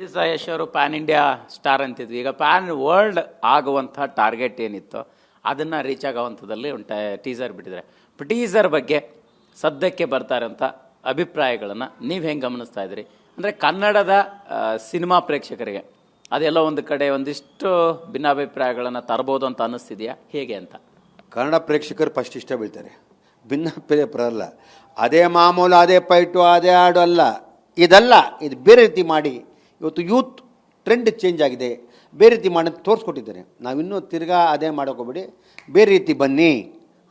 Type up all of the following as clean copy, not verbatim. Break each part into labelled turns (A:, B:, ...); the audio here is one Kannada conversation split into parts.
A: ದಿವಸ ಯಶ್ ಅವರು ಪ್ಯಾನ್ ಇಂಡಿಯಾ ಸ್ಟಾರ್ ಅಂತಿದ್ವಿ. ಈಗ ಪ್ಯಾನ್ ವರ್ಲ್ಡ್ ಆಗುವಂಥ ಟಾರ್ಗೆಟ್ ಏನಿತ್ತು ಅದನ್ನು ರೀಚ್ ಆಗೋವಂಥದ್ದಲ್ಲಿ ಒಂದು ಟೀಸರ್ ಬಿಟ್ಟಿದ್ದಾರೆ. ಟೀಸರ್ ಬಗ್ಗೆ ಸದ್ಯಕ್ಕೆ ಬರ್ತಾ ಇರೋಂಥ ಅಭಿಪ್ರಾಯಗಳನ್ನು ನೀವು ಹೆಂಗೆ ಗಮನಿಸ್ತಾ ಇದ್ದೀರಿ? ಅಂದರೆ ಕನ್ನಡದ ಸಿನಿಮಾ ಪ್ರೇಕ್ಷಕರಿಗೆ ಅದೆಲ್ಲ ಒಂದು ಕಡೆ ಒಂದಿಷ್ಟು ಭಿನ್ನಾಭಿಪ್ರಾಯಗಳನ್ನು ತರ್ಬೋದು ಅಂತ ಅನ್ನಿಸ್ತಿದೆಯಾ, ಹೇಗೆ ಅಂತ?
B: ಕನ್ನಡ ಪ್ರೇಕ್ಷಕರು ಫಸ್ಟ್ ಇಷ್ಟ ಬೀಳ್ತಾರೆ, ಭಿನ್ನಾಭಿಪ್ರಾಯ ಅಲ್ಲ. ಅದೇ ಮಾಮೂಲು, ಅದೇ ಫೈಟು, ಅದೇ ಹಾಡು ಅಲ್ಲ, ಇದಲ್ಲ. ಇದು ಬೇರೆ ರೀತಿ ಮಾಡಿ ಇವತ್ತು ಯೂತ್ ಟ್ರೆಂಡ್ ಚೇಂಜ್ ಆಗಿದೆ, ಬೇರೆ ರೀತಿ ಮಾಡಿ ತೋರಿಸ್ಕೊಟ್ಟಿದ್ದಾರೆ. ನಾವಿನ್ನೂ ತಿರ್ಗಾ ಅದೇ ಮಾಡೋಕೋಗ್ಬೇಡಿ, ಬೇರೆ ರೀತಿ ಬನ್ನಿ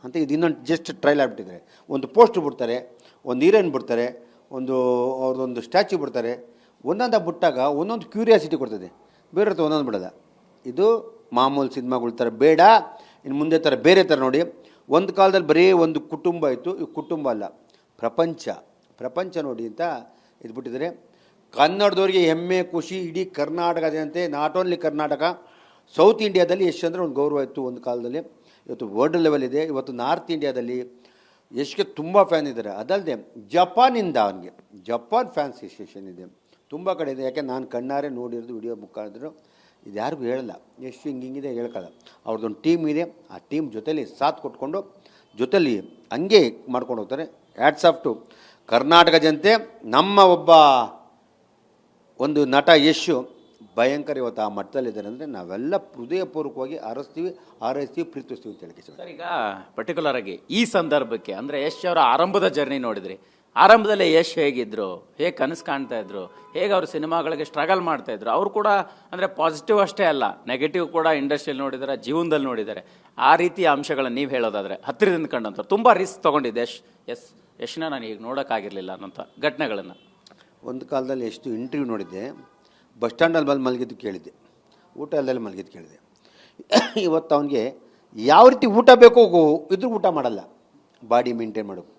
B: ಅಂತ ಇದು ಇನ್ನೊಂದು ಜಸ್ಟ್ ಟ್ರೈಲ್ ಆಗಿಬಿಟ್ಟಿದ್ದಾರೆ. ಒಂದು ಪೋಸ್ಟ್ ಬಿಡ್ತಾರೆ, ಒಂದು ಹೀರೋಯಿನ್ ಬಿಡ್ತಾರೆ, ಅವ್ರದ್ದೊಂದು ಸ್ಟ್ಯಾಚ್ಯೂ ಬಿಡ್ತಾರೆ. ಒಂದೊಂದು ಬಿಟ್ಟಾಗ ಒಂದೊಂದು ಕ್ಯೂರಿಯಾಸಿಟಿ ಕೊಡ್ತದೆ, ಬೇರೆ ಒಂದೊಂದು ಬಿಡೋಲ್ಲ. ಇದು ಮಾಮೂಲು ಸಿನಿಮಾಗಳ ಥರ ಬೇಡ, ಇನ್ನು ಮುಂದೆ ಥರ ಬೇರೆ ಥರ ನೋಡಿ. ಒಂದು ಕಾಲದಲ್ಲಿ ಬರೀ ಒಂದು ಕುಟುಂಬ ಇತ್ತು, ಈ ಕುಟುಂಬ ಅಲ್ಲ, ಪ್ರಪಂಚ ನೋಡಿ ಅಂತ ಇದು ಬಿಟ್ಟಿದ್ದಾರೆ. ಕನ್ನಡದವ್ರಿಗೆ ಹೆಮ್ಮೆ ಖುಷಿ ಇಡೀ ಕರ್ನಾಟಕದಂತೆ, ನಾಟ್ ಓನ್ಲಿ ಕರ್ನಾಟಕ, ಸೌತ್ ಇಂಡಿಯಾದಲ್ಲಿ ಯಶ್ ಅಂದರೆ ಒಂದು ಗೌರವ ಇತ್ತು ಒಂದು ಕಾಲದಲ್ಲಿ. ಇವತ್ತು ವರ್ಲ್ಡ್ ಲೆವೆಲ್ ಇದೆ. ಇವತ್ತು ನಾರ್ತ್ ಇಂಡಿಯಾದಲ್ಲಿ ಯಶ್ಗೆ ತುಂಬ ಫ್ಯಾನ್ ಇದ್ದಾರೆ. ಅದಲ್ಲದೆ ಜಪಾನಿಂದ ಅವನಿಗೆ ಜಪಾನ್ ಫ್ಯಾನ್ಸ್ ಎಸ್ಟೇಷನ್ ಇದೆ, ತುಂಬ ಕಡೆ ಇದೆ. ಯಾಕೆ ನಾನು ಕಣ್ಣಾರೆ ನೋಡಿರೋದು ವಿಡಿಯೋ ಮುಖಾಂತರ, ಇದು ಯಾರಿಗೂ ಹೇಳಲ್ಲ. ಎಷ್ಟು ಹಿಂಗಿದೆ ಹೇಳ್ಕೊಳ್ಳಲ್ಲ. ಅವ್ರದ್ದೊಂದು ಟೀಮ್ ಇದೆ, ಆ ಟೀಮ್ ಜೊತೇಲಿ ಸಾಥ್ ಕೊಟ್ಕೊಂಡು ಜೊತೇಲಿ ಹಂಗೆ ಮಾಡ್ಕೊಂಡು ಹೋಗ್ತಾರೆ. ಹ್ಯಾಟ್ಸ್ ಆಫ್ ಟು ಕರ್ನಾಟಕ ಜನತೆ. ನಮ್ಮ ಒಂದು ನಟ ಯಶ್ ಭಯಂಕರ ಇವತ್ತು ಆ ಮಟ್ಟದಲ್ಲಿದ್ದಾರೆ ಅಂದರೆ ನಾವೆಲ್ಲ ಹೃದಯಪೂರ್ವಕವಾಗಿ ಹಾರೈಸ್ತೀವಿ, ಪ್ರೀತಿಸ್ತೀವಿ ಅಂತ ಹೇಳಿ.
A: ಸರ್, ಈಗ ಪರ್ಟಿಕ್ಯುಲರ್ ಆಗಿ ಈ ಸಂದರ್ಭಕ್ಕೆ ಅಂದರೆ ಯಶ್ ಅವರ ಆರಂಭದ ಜರ್ನಿ ನೋಡಿದ್ರಿ. ಆರಂಭದಲ್ಲಿ ಯಶ್ ಹೇಗಿದ್ರು, ಹೇಗೆ ಕನಸು ಕಾಣ್ತಾ ಇದ್ರು, ಹೇಗೆ ಅವರು ಸಿನಿಮಾಗಳಿಗೆ ಸ್ಟ್ರಗಲ್ ಮಾಡ್ತಾ ಇದ್ರು. ಅವರು ಕೂಡ ಅಂದರೆ ಪಾಸಿಟಿವ್ ಅಷ್ಟೇ ಅಲ್ಲ, ನೆಗೆಟಿವ್ ಕೂಡ ಇಂಡಸ್ಟ್ರಿಯಲ್ಲಿ ನೋಡಿದ್ದಾರೆ, ಜೀವನದಲ್ಲಿ ನೋಡಿದ್ದಾರೆ. ಆ ರೀತಿಯ ಅಂಶಗಳನ್ನು ನೀವು ಹೇಳೋದಾದರೆ ಹತ್ತಿರದಿಂದ ಕಂಡಂಥ ತುಂಬ ರಿಸ್ಕ್ ತೊಗೊಂಡಿದ್ದೆ ಯಶ್ನ ನಾನು ಈಗ ನೋಡೋಕ್ಕಾಗಿರಲಿಲ್ಲ ಅನ್ನೋಂಥ ಘಟನೆಗಳನ್ನು.
B: ಒಂದು ಕಾಲದಲ್ಲಿ ಎಷ್ಟು ಇಂಟರ್ವ್ಯೂ ನೋಡಿದ್ದೆ, ಬಸ್ ಸ್ಟ್ಯಾಂಡಲ್ಲಿ ಮಲಗಿದ್ದು ಕೇಳಿದ್ದೆ, ಊಟ ಅಲ್ಲದಲ್ಲಿ ಮಲಗಿದ್ದು ಕೇಳಿದೆ. ಇವತ್ತು ಅವನಿಗೆ ಯಾವ ರೀತಿ ಊಟ ಬೇಕೋ ಇದ್ರೂ ಊಟ ಮಾಡಲ್ಲ. ಬಾಡಿ ಮೇಂಟೈನ್ ಮಾಡೋದು,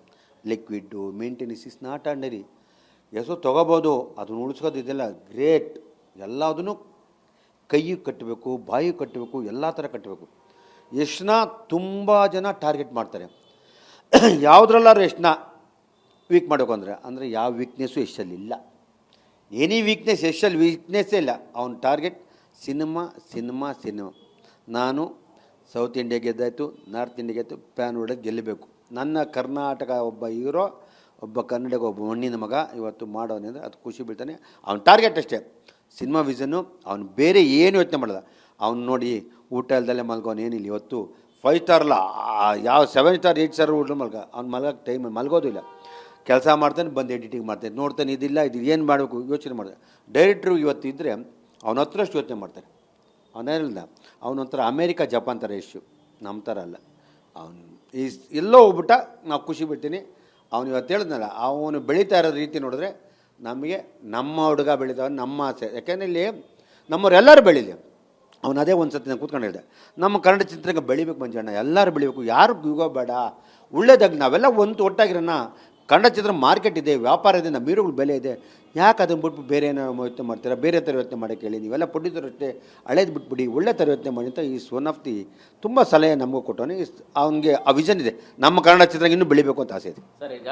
B: liquid maintenance is not ordinary. ಎಷ್ಟೋ ತೊಗೋಬೋದು, ಅದನ್ನು ಉಳಿಸ್ಕೋದು ಇದೆಲ್ಲ ಗ್ರೇಟ್. ಎಲ್ಲದನ್ನು ಕೈಗೆ ಕಟ್ಟಬೇಕು, ಬಾಯಿಗೆ ಕಟ್ಟಬೇಕು, ಎಲ್ಲ ಥರ ಕಟ್ಟಬೇಕು. ಯಶ್ನ ತುಂಬ ಜನ ಟಾರ್ಗೆಟ್ ಮಾಡ್ತಾರೆ. ಯಾವುದ್ರಲ್ಲಾರು ಯಶ್ನ ವೀಕ್ ಮಾಡಬೇಕು ಅಂದರೆ ಯಾವ ವೀಕ್ನೆಸ್ಸು ಯಶಲ್ಲಿ ಇಲ್ಲ. ಎನಿ ವೀಕ್ನೆಸ್ ಯಶಲ್ಲಿ ವೀಕ್ನೆಸ್ಸೇ ಇಲ್ಲ. ಅವನ ಟಾರ್ಗೆಟ್ ಸಿನಿಮಾ. ನಾನು ಸೌತ್ ಇಂಡಿಯಾ ಗೆದ್ದಾಯಿತು, ನಾರ್ತ್ ಇಂಡಿಯಾ ಗೆದ್ದು ಪ್ಯಾನ್ ವರ್ಲ್ಡ್ ಗೆಲ್ಲಬೇಕು. ನನ್ನ ಕರ್ನಾಟಕ ಒಬ್ಬ ಹೀರೋ, ಒಬ್ಬ ಕನ್ನಡಿಗ, ಒಬ್ಬ ಮಣ್ಣಿನ ಮಗ ಇವತ್ತು ಮಾಡೋನೆ ಅಂದರೆ ಅದು ಖುಷಿ ಬೀಳ್ತಾನೆ. ಅವ್ನ ಟಾರ್ಗೆಟ್ ಅಷ್ಟೇ ಸಿನಿಮಾ ವಿಷನ್ನು. ಅವನು ಬೇರೆ ಏನು ಯೋಚನೆ ಮಾಡಲ್ಲ. ಅವ್ನು ನೋಡಿ ಊಟ ಇಲ್ದಲ್ಲೇ ಮಲ್ಗೋನೇನಿಲ್ಲ. ಇವತ್ತು 5 ಸ್ಟಾರ್ ಅಲ್ಲ, ಯಾವ 7 ಸ್ಟಾರ್ 8 ಸ್ಟಾರ್ ಊಟ ಅವ್ನು ಮಲ್ಗೋಕ್ಕೆ ಟೈಮ್ ಮಲ್ಗೋದು ಇಲ್ಲ. ಕೆಲಸ ಮಾಡ್ತಾನೆ, ಬಂದು ಎಡಿಟಿಂಗ್ ಮಾಡ್ತಾನೆ, ನೋಡ್ತಾನೆ ಇದಿಲ್ಲ ಇದು ಏನು ಮಾಡಬೇಕು ಯೋಚನೆ ಮಾಡ್ತಾನೆ. ಡೈರೆಕ್ಟ್ರು ಇವತ್ತು ಇದ್ದರೆ ಅವನ ಹತ್ರಷ್ಟು ಯೋಚನೆ ಮಾಡ್ತಾರೆ. ಅವನೇನಿಲ್ಲ, ಅವನೊಂಥರ ಅಮೇರಿಕಾ ಜಪಾನ್ ಥರ ಯಶ್, ನಮ್ಮ ಥರ ಅಲ್ಲ. ಅವನು ಎಲ್ಲೋ ಹೋಗ್ಬಿಟ್ಟ ನಾವು ಖುಷಿ ಬಿಡ್ತೀನಿ. ಅವನು ಇವತ್ತು ಹೇಳಿದ್ನಲ್ಲ, ಅವನು ಬೆಳೀತಾ ಇರೋ ರೀತಿ ನೋಡಿದ್ರೆ ನಮಗೆ ನಮ್ಮ ಹುಡುಗ ಬೆಳೀತಾವ ನಮ್ಮ ಆಸೆ. ಯಾಕೆಂದರೆ ಇಲ್ಲಿ ನಮ್ಮವರೆಲ್ಲರೂ ಬೆಳೀಲಿ. ಅವನು ಅದೇ ಒಂದು ಸತಿ ನಾನು ಕೂತ್ಕೊಂಡು ಹೇಳಿದೆ, ನಮ್ಮ ಕನ್ನಡ ಚಿತ್ರರಂಗ ಬೆಳಿಬೇಕು ಮಂಜಣ್ಣ, ಎಲ್ಲರೂ ಬೆಳಿಬೇಕು, ಯಾರು ಯುಗ ಬೇಡ, ಒಳ್ಳೇದಾಗಿ ನಾವೆಲ್ಲ ಒಟ್ಟಾಗಿರೋಣ. ಕನ್ನಡ ಚಿತ್ರ ಮಾರ್ಕೆಟ್ ಇದೆ, ವ್ಯಾಪಾರ ಇದೆ, ನಮ್ಮ ಹೀರೋಗಳ ಬೆಲೆ ಇದೆ. ಯಾಕೆ ಅದನ್ನು ಬಿಟ್ಬಿಟ್ಟು ಬೇರೆ ಏನೋ ಯೋಚನೆ ಮಾಡ್ತೀರಾ? ಬೇರೆ ಥರ ಯೋಚನೆ ಮಾಡೋಕ್ಕೆ ಹೇಳಿ. ನೀವೆಲ್ಲ ಪ್ರೊಡ್ಯೂಸರ್ ಅಷ್ಟೇ, ಹಳೇದು ಬಿಟ್ಬಿಡಿ, ಒಳ್ಳೆ ಥರ ಯೋಚನೆ ಮಾಡಿ ಅಂತ ಈಸ್ ಒನ್ ಆಫ್ ದಿ ತುಂಬ ಸಲಹೆ ನಮಗೂ ಕೊಟ್ಟವನೇ. ಅವನಿಗೆ ಆ ವಿಷನ್ ಇದೆ, ನಮ್ಮ ಕನ್ನಡ ಚಿತ್ರ ಇನ್ನೂ ಬೆಳಿಬೇಕು ಅಂತ ಆಸೆ ಇದೆ.
A: ಸರ್, ಈಗ